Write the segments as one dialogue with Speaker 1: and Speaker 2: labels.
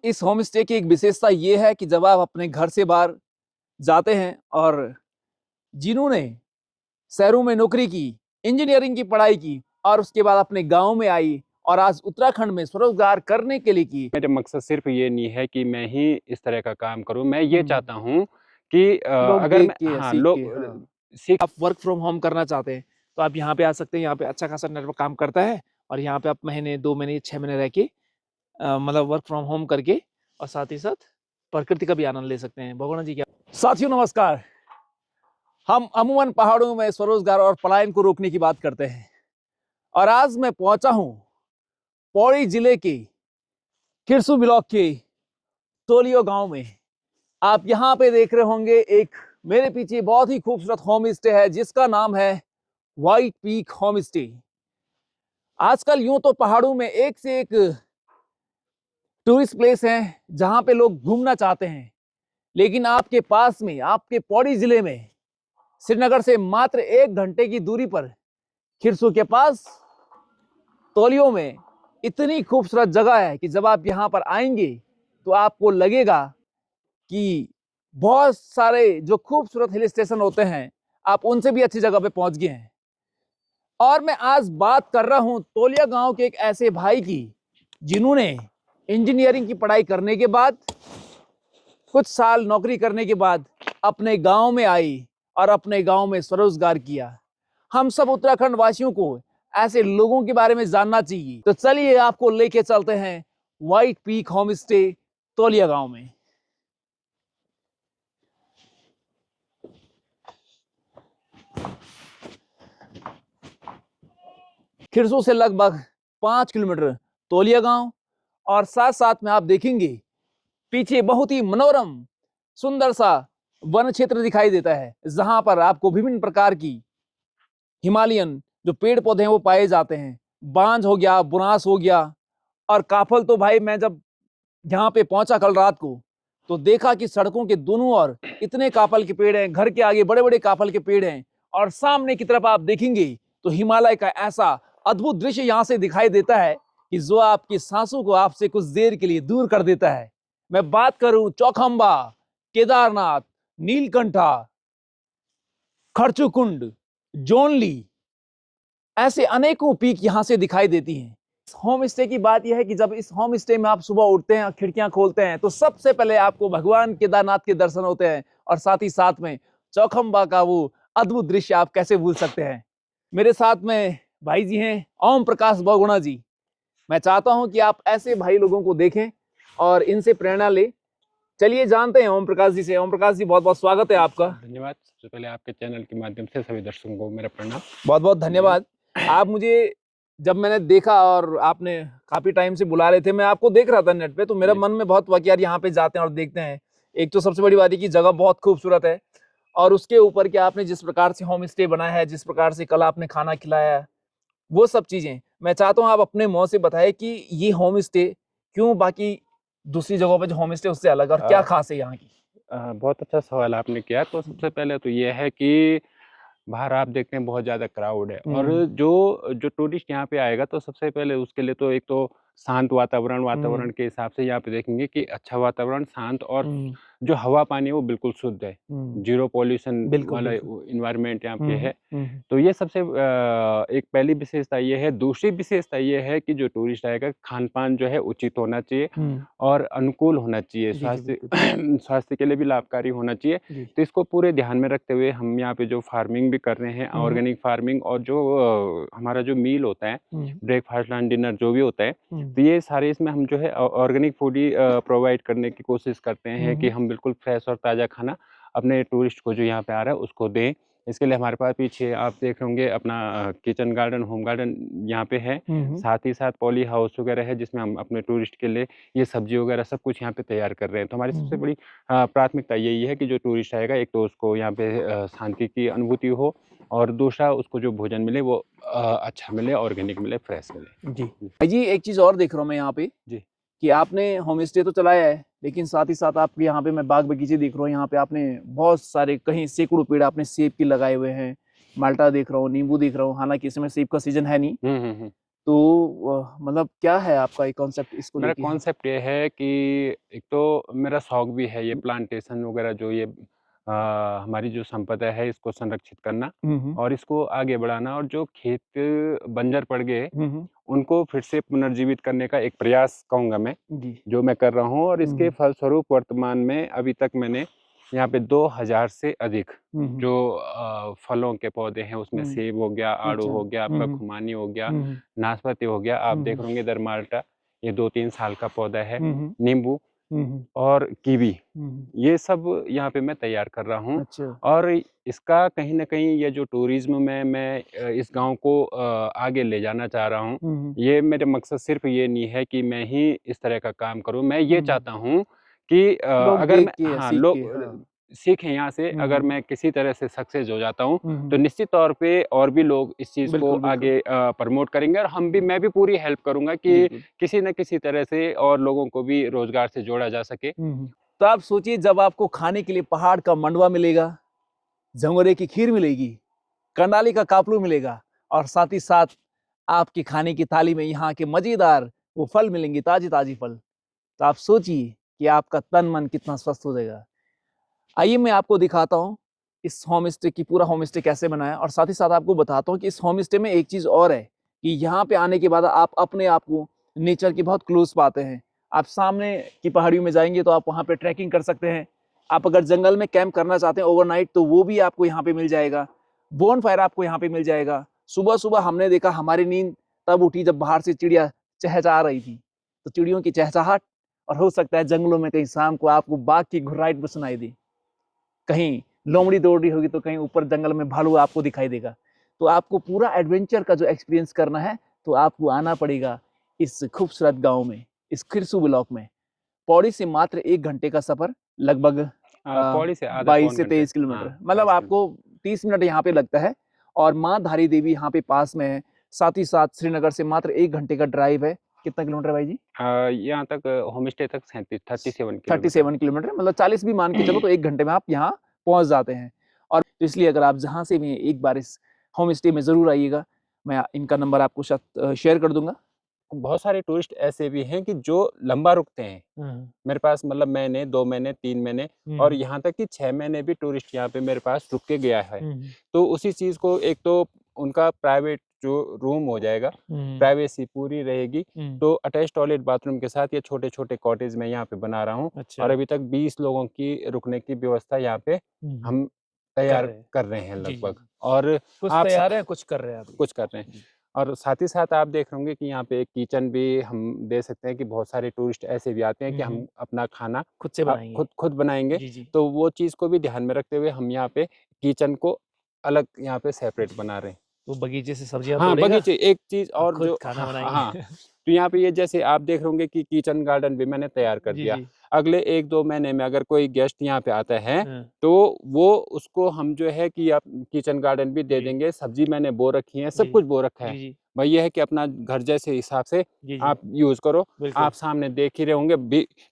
Speaker 1: इस home stay की एक विशेषता ये है कि जब आप अपने घर से बाहर जाते हैं और जिन्होंने शहरों में नौकरी की, इंजीनियरिंग की पढ़ाई की और उसके बाद अपने गांव में आई और आज उत्तराखंड में स्वरोजगार करने के लिए की।
Speaker 2: मेरा मकसद सिर्फ ये नहीं है कि मैं ही इस तरह का काम करूं, मैं ये चाहता हूं कि
Speaker 1: लोग
Speaker 2: अगर
Speaker 1: देख
Speaker 2: मैं
Speaker 1: के
Speaker 2: हाँ
Speaker 1: सीख के
Speaker 2: सीख
Speaker 1: आप वर्क फ्रॉम होम करना चाहते हैं तो आप यहाँ पे आ सकते हैं। यहाँ पे अच्छा खासा नेटवर्क काम करता है और यहाँ पे आप महीने 2 महीने 6 महीने रह के मतलब वर्क फ्रॉम होम करके और साथ ही साथ प्रकृति का भी आनंद ले सकते हैं। भगवान जी क्या साथियों नमस्कार। हम अमूमन पहाड़ों में स्वरोजगार और पलायन को रोकने की बात करते हैं और आज मैं पहुंचा हूं पौड़ी जिले के किरसू ब्लॉक के तोलियो गांव में। आप यहाँ पे देख रहे होंगे एक मेरे पीछे बहुत ही खूबसूरत होम स्टे है जिसका नाम है व्हाइट पीक होम स्टे। आजकल यूं तो पहाड़ों में एक से एक टूरिस्ट प्लेस हैं जहां पे लोग घूमना चाहते हैं, लेकिन आपके पास में आपके पौड़ी जिले में श्रीनगर से मात्र 1 घंटे की दूरी पर खिरसू के पास तोलियो में इतनी खूबसूरत जगह है कि जब आप यहाँ पर आएंगे तो आपको लगेगा कि बहुत सारे जो खूबसूरत हिल स्टेशन होते हैं आप उनसे भी अच्छी जगह पे पहुंच गए हैं। और मैं आज बात कर रहा हूं तोलिया गांव के एक ऐसे भाई की जिन्होंने इंजीनियरिंग की पढ़ाई करने के बाद कुछ साल नौकरी करने के बाद अपने गांव में आई और अपने गांव में स्वरोजगार किया। हम सब उत्तराखंड वासियों को ऐसे लोगों के बारे में जानना चाहिए। तो चलिए आपको लेके चलते हैं व्हाइट पीक होम स्टे तोलिया गांव में। खिरसू से लगभग 5 किलोमीटर तोलिया गांव और साथ साथ में आप देखेंगे पीछे बहुत ही मनोरम सुंदर सा वन क्षेत्र दिखाई देता है जहां पर आपको विभिन्न प्रकार की हिमालयन जो पेड़ पौधे हैं वो पाए जाते हैं। बांज हो गया, बुनास हो गया और काफल तो भाई मैं जब यहाँ पे पहुंचा कल रात को तो देखा कि सड़कों के दोनों ओर इतने काफल के पेड़ हैं, घर के आगे बड़े बड़े काफल के पेड़ हैं और सामने की तरफ आप देखेंगे तो हिमालय का ऐसा अद्भुत दृश्य यहाँ से दिखाई देता है कि जो आपकी सांसों को आपसे कुछ देर के लिए दूर कर देता है। मैं बात करूं चौखंबा, केदारनाथ, नीलकंठा, खरचुकुंड, जोनली, ऐसे अनेकों पीक यहां से दिखाई देती हैं। होम स्टे की बात यह है कि जब इस होम स्टे में आप सुबह उठते हैं, खिड़कियां खोलते हैं तो सबसे पहले आपको भगवान केदारनाथ के दर्शन होते हैं और साथ ही साथ में चौखंबा का वो अद्भुत दृश्य आप कैसे भूल सकते हैं। मेरे साथ में भाई जी हैं ओम प्रकाश बहुगुणा जी। मैं चाहता हूं कि आप ऐसे भाई लोगों को देखें और इनसे प्रेरणा ले। चलिए जानते हैं ओम प्रकाश जी से। ओम प्रकाश जी बहुत बहुत स्वागत है आपका।
Speaker 2: धन्यवाद। सबसे पहले आपके चैनल के माध्यम से सभी दर्शकों को मेरा प्रणाम।
Speaker 1: बहुत बहुत धन्यवाद। आप मुझे जब मैंने देखा और आपने काफी टाइम से बुला रहे थे, मैं आपको देख रहा था नेट पे, तो मेरा मन में बहुत हुआ कि यार यहाँ पे जाते हैं और देखते हैं। एक तो सबसे बड़ी बात है कि जगह बहुत खूबसूरत है और उसके ऊपर कि आपने जिस प्रकार से होम स्टे बनाया है, जिस प्रकार से कल आपने खाना खिलाया है, वो सब चीजें मैं चाहता हूँ आप अपने मुंह से बताएं कि ये होम स्टे क्यों बाकी दूसरी जगहों पे जो होम स्टे उससे अलग और क्या खास है यहाँ की।
Speaker 2: बहुत अच्छा सवाल आपने किया। तो सबसे पहले तो ये है कि बाहर आप देखते हैं बहुत ज़्यादा क्राउड है और जो जो टूरिस्ट यहाँ पे आएगा तो सबसे पहले उसके लिए तो एक तो शांत वातावरण के हिसाब से यहाँ पे देखेंगे कि अच्छा वातावरण, शांत और जो हवा पानी है वो बिल्कुल शुद्ध है, जीरो पॉल्यूशन वाला इन्वायरमेंट यहाँ पे है। तो ये सबसे एक पहली विशेषता ये है। दूसरी विशेषता ये है कि जो टूरिस्ट आएगा खान पान जो है उचित होना चाहिए और अनुकूल होना चाहिए, स्वास्थ्य स्वास्थ्य के लिए भी लाभकारी होना चाहिए। तो इसको पूरे ध्यान में रखते हुए हम यहाँ पे जो फार्मिंग भी कर रहे हैं, ऑर्गेनिक फार्मिंग, और जो हमारा जो मील होता है, ब्रेकफास्ट लंच डिनर जो भी होता है, तो ये सारे इसमें हम जो है ऑर्गेनिक फूड ही प्रोवाइड करने की कोशिश करते हैं कि हम बिल्कुल फ्रेश और ताज़ा खाना अपने टूरिस्ट को जो यहाँ पे आ रहा है उसको दें। इसके लिए हमारे पास पीछे आप देख होंगे अपना किचन गार्डन, होम गार्डन यहाँ पे है। साथ ही साथ पॉली हाउस वगैरह है जिसमें हम अपने टूरिस्ट के लिए ये सब्जी वगैरह सब कुछ यहाँ पे तैयार कर रहे हैं। तो हमारी सबसे बड़ी प्राथमिकता यही है कि जो टूरिस्ट आएगा एक तो उसको यहाँ पे शांति की अनुभूति हो और दूसरा उसको जो भोजन मिले वो अच्छा मिले, ऑर्गेनिक मिले, फ्रेश मिले।
Speaker 1: जी भाई जी, एक चीज और देख रहा हूँ मैं यहाँ पे
Speaker 2: जी
Speaker 1: कि आपने होम स्टे तो चलाया है लेकिन साथ ही साथ आप यहाँ पे मैं बाग बगीचे देख रहा हूँ। यहाँ पे आपने बहुत सारे कहीं सैकड़ों पेड़ आपने सेब के लगाए हुए हैं, माल्टा देख रहा हूँ, नींबू देख रहा हूँ। हालांकि इसमें सेब का सीजन है नहीं, तो मतलब क्या है आपका ये कॉन्सेप्ट इसको
Speaker 2: मेरा
Speaker 1: लेके?
Speaker 2: कॉन्सेप्ट ये है कि एक तो मेरा शौक भी है ये प्लांटेशन वगैरह, जो ये हमारी जो संपदा है इसको संरक्षित करना
Speaker 1: हुँ, हुँ।
Speaker 2: और इसको आगे बढ़ाना, और जो खेत बंजर पड़ गए
Speaker 1: हुँ, हुँ।
Speaker 2: उनको फिर से पुनर्जीवित करने का एक प्रयास कहूँगा मैं,
Speaker 1: जी।
Speaker 2: जो मैं कर रहा हूँ। और
Speaker 1: हुँ,
Speaker 2: इसके
Speaker 1: हुँ।
Speaker 2: फलस्वरूप वर्तमान में अभी तक मैंने यहाँ पे 2000 से अधिक
Speaker 1: हुँ, हुँ।
Speaker 2: जो फलों के पौधे हैं, उसमें
Speaker 1: हुँ।
Speaker 2: सेब हो गया, आड़ू
Speaker 1: अच्छा।
Speaker 2: हो गया,
Speaker 1: हुँ,
Speaker 2: आपका
Speaker 1: हुँ।
Speaker 2: खुमानी हो गया,
Speaker 1: हुँ, हुँ।
Speaker 2: नाशपाती हो गया, आप
Speaker 1: हुँ,
Speaker 2: देख
Speaker 1: हुँ।
Speaker 2: होंगे इधर माल्टा, ये 2-3 साल का पौधा है,
Speaker 1: हुँ, हुँ।
Speaker 2: नींबू
Speaker 1: हुँ, हुँ।
Speaker 2: और कीवी,
Speaker 1: हुँ, हुँ।
Speaker 2: ये सब यहाँ पे मैं तैयार कर रहा हूँ।
Speaker 1: अच्छा।
Speaker 2: और इसका कहीं न कहीं ये जो टूरिज़्म में मैं इस गाँव को आगे ले जाना चाह रहा हूँ।
Speaker 1: हुँ, हुँ।
Speaker 2: ये मेरा मकसद सिर्फ़ ये नहीं है कि मैं ही इस तरह का काम करूँ, मैं ये
Speaker 1: हुँ।
Speaker 2: चाहता हूँ कि
Speaker 1: लोग
Speaker 2: अगर
Speaker 1: देख
Speaker 2: मैं,
Speaker 1: के,
Speaker 2: हाँ,
Speaker 1: सीख
Speaker 2: लोग
Speaker 1: के, हाँ।
Speaker 2: सीखें यहाँ से।
Speaker 1: हुँ,
Speaker 2: अगर
Speaker 1: हुँ।
Speaker 2: मैं किसी तरह से सक्सेस हो जाता हूँ,
Speaker 1: हुँ,
Speaker 2: तो
Speaker 1: हुँ।
Speaker 2: निश्चित तौर पे और भी लोग इस चीज़ को
Speaker 1: बिल्कुल, बिल्कुल।
Speaker 2: आगे प्रमोट करेंगे, और मैं भी पूरी हेल्प करूँगा
Speaker 1: जी,
Speaker 2: कि
Speaker 1: जी।
Speaker 2: किसी न किसी तरह से और लोगों को भी रोज़गार से जोड़ा जा सके।
Speaker 1: हुँ, हुँ। तो आप सोचिए जब आपको खाने के लिए पहाड़ का मंडवा मिलेगा, झंगोरे की खीर मिलेगी, कंडाली का कापलू मिलेगा और साथ ही साथ आपके खाने की थाली में यहाँ के मज़ेदार वो फल मिलेंगे, ताज़ी-ताज़ी फल। तो आप सोचिए कि आपका तन-मन कितना स्वस्थ हो जाएगा। आइए मैं आपको दिखाता हूँ इस होम स्टे की पूरा होम स्टे कैसे बना है और साथ ही साथ आपको बताता हूँ कि इस होम स्टे में एक चीज़ और है कि यहाँ पे आने के बाद आप अपने आप को नेचर के बहुत क्लोज पाते हैं। आप सामने की पहाड़ियों में जाएंगे तो आप वहाँ पे ट्रैकिंग कर सकते हैं। आप अगर जंगल में कैंप करना चाहते हैं ओवरनाइट तो वो भी आपको यहाँ पे मिल जाएगा। बोन फायर आपको यहाँ पे मिल जाएगा। सुबह सुबह हमने देखा हमारी नींद तब उठी जब बाहर से चिड़िया चहचहा रही थी। तो चिड़ियों की चहचहाहट और हो सकता है जंगलों में कहीं शाम को आपको बाघ की घुर्राहट भी सुनाई दी। कहीं लोमड़ी दौड़ रही होगी तो कहीं ऊपर जंगल में भालू आपको दिखाई देगा। तो आपको पूरा एडवेंचर का जो एक्सपीरियंस करना है तो आपको आना पड़ेगा इस खूबसूरत गांव में, इस खिरसू ब्लॉक में। पौड़ी से मात्र 1 घंटे का सफर, लगभग
Speaker 2: पौड़ी से आधा
Speaker 1: 22
Speaker 2: पौन
Speaker 1: से
Speaker 2: घंटे,
Speaker 1: 23 किलोमीटर,
Speaker 2: हाँ,
Speaker 1: मतलब
Speaker 2: 22 किलोमीटर।
Speaker 1: आपको 30 मिनट यहाँ पे लगता है। और माँ धारी देवी यहाँ पे पास में है। साथ ही साथ श्रीनगर से मात्र 1 घंटे का ड्राइव है। कितना किलोमीटर है भाई जी?
Speaker 2: यहाँ तक होम स्टे तक 37 किलोमीटर।
Speaker 1: 37 किलोमीटर, मतलब 40 भी मान के चलो तो 1 घंटे में आप यहाँ पहुँच जाते हैं। और तो इसलिए अगर आप जहाँ से भी हैं एक बार इस होम स्टे में ज़रूर आइएगा। मैं इनका नंबर आपको शायद शेयर कर दूँगा।
Speaker 2: बहुत सारे टूरिस्ट ऐसे भी हैं कि जो लंबा रुकते हैं।
Speaker 1: हुँ,
Speaker 2: मेरे पास मतलब महीने, 2 महीने, 3 महीने
Speaker 1: हुँ,
Speaker 2: और
Speaker 1: हुँ,
Speaker 2: यहाँ तक कि 6 महीने भी टूरिस्ट यहाँ पे मेरे पास रुक के गया है।
Speaker 1: हुँ,
Speaker 2: तो उसी चीज़ को, एक तो उनका प्राइवेट जो रूम हो जाएगा,
Speaker 1: हुँ,
Speaker 2: प्राइवेसी पूरी रहेगी।
Speaker 1: हुँ।
Speaker 2: तो अटैच टॉयलेट बाथरूम के साथ ये छोटे-छोटे कॉटेज मैं यहाँ पे बना रहा हूँ, और
Speaker 1: अच्छा।
Speaker 2: अभी तक 20 लोगों की रुकने की व्यवस्था यहाँ पे
Speaker 1: हुँ, हुँ।
Speaker 2: हम
Speaker 1: कर
Speaker 2: तैयार
Speaker 1: रहे हैं।
Speaker 2: कर रहे हैं
Speaker 1: जी, जी,
Speaker 2: लगभग।
Speaker 1: जी।
Speaker 2: और
Speaker 1: कुछ
Speaker 2: आप स
Speaker 1: तैयार है, कुछ कर रहे हैं अभी।
Speaker 2: कुछ कर रहे हैं।
Speaker 1: जी।
Speaker 2: और साथ ही साथ आप देख होंगे कि यहाँ पे एक किचन भी हम दे सकते हैं, कि बहुत सारे टूरिस्ट ऐसे भी आते हैं
Speaker 1: हुँ,
Speaker 2: कि
Speaker 1: हुँ।
Speaker 2: हम अपना खाना
Speaker 1: खुद से बनाएँगे।
Speaker 2: खुद बनाएँगे।
Speaker 1: जी, जी।
Speaker 2: तो वो चीज़ को भी ध्यान में रखते हुए हम यहाँ पे किचन को अलग यहाँ पे सेपरेट
Speaker 1: जी।
Speaker 2: बना रहे हैं।
Speaker 1: वो बगीचे से सब्जियाँ
Speaker 2: हाँ,
Speaker 1: तोड़ेगा
Speaker 2: बगीचे एक चीज़
Speaker 1: और
Speaker 2: और
Speaker 1: खुद
Speaker 2: जो,
Speaker 1: खाना
Speaker 2: हाँ,
Speaker 1: बनाएँगे।
Speaker 2: हाँ। तो यहाँ पे ये जैसे आप देख रहे होंगे कि किचन गार्डन भी मैंने तैयार कर
Speaker 1: जी,
Speaker 2: दिया।
Speaker 1: जी।
Speaker 2: अगले 1-2 महीने में अगर कोई गेस्ट यहाँ पे आता है,
Speaker 1: हाँ।
Speaker 2: तो वो उसको हम जो है कि आप किचन गार्डन भी दे
Speaker 1: जी।
Speaker 2: देंगे, सब्ज़ी मैंने बो रखी है, सब
Speaker 1: जी।
Speaker 2: कुछ बो रखा है।
Speaker 1: जी, जी।
Speaker 2: भाई ये है कि अपना घर जैसे हिसाब से
Speaker 1: जी, जी।
Speaker 2: आप यूज़ करो। आप
Speaker 1: बिल्कुल।
Speaker 2: सामने देख ही रहे होंगे,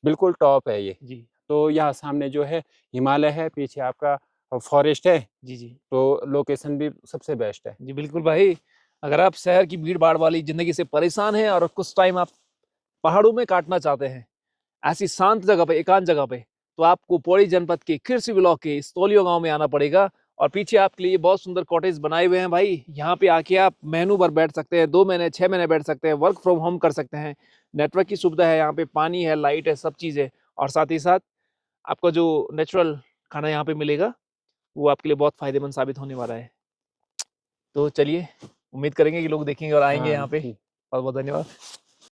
Speaker 2: बिल्कुल टॉप है ये।
Speaker 1: जी।
Speaker 2: तो यहाँ सामने जो है हिमालय है, पीछे आपका फॉरेस्ट है,
Speaker 1: जी, जी।
Speaker 2: तो लोकेशन भी सबसे बेस्ट है।
Speaker 1: जी, बिल्कुल भाई। अगर आप शहर की भीड़-भाड़ वाली ज़िंदगी से परेशान हैं और कुछ टाइम आप पहाड़ों में काटना चाहते हैं, ऐसी शांत जगह पे, एकांत जगह पे, तो आपको पौड़ी जनपद के खिरसी ब्लॉक के इस तोलियो गाँव में आना पड़ेगा। और पीछे आपके लिए बहुत सुंदर कॉटेज बनाए हुए हैं भाई। यहाँ पे आके आप महीनों भर बैठ सकते हैं, 2 महीने, 6 महीने बैठ सकते हैं, वर्क फ्रॉम होम कर सकते हैं। नेटवर्क की सुविधा है यहाँ पे, पानी है, लाइट है, सब चीज़ है। और साथ ही साथ आपका जो नेचुरल खाना यहाँ पे मिलेगा, वो आपके लिए बहुत फ़ायदेमंद साबित होने वाला है। तो चलिए, उम्मीद करेंगे कि लोग देखेंगे और आएँगे
Speaker 2: हाँ,
Speaker 1: यहाँ पे।
Speaker 2: ठीक।
Speaker 1: बहुत-बहुत धन्यवाद।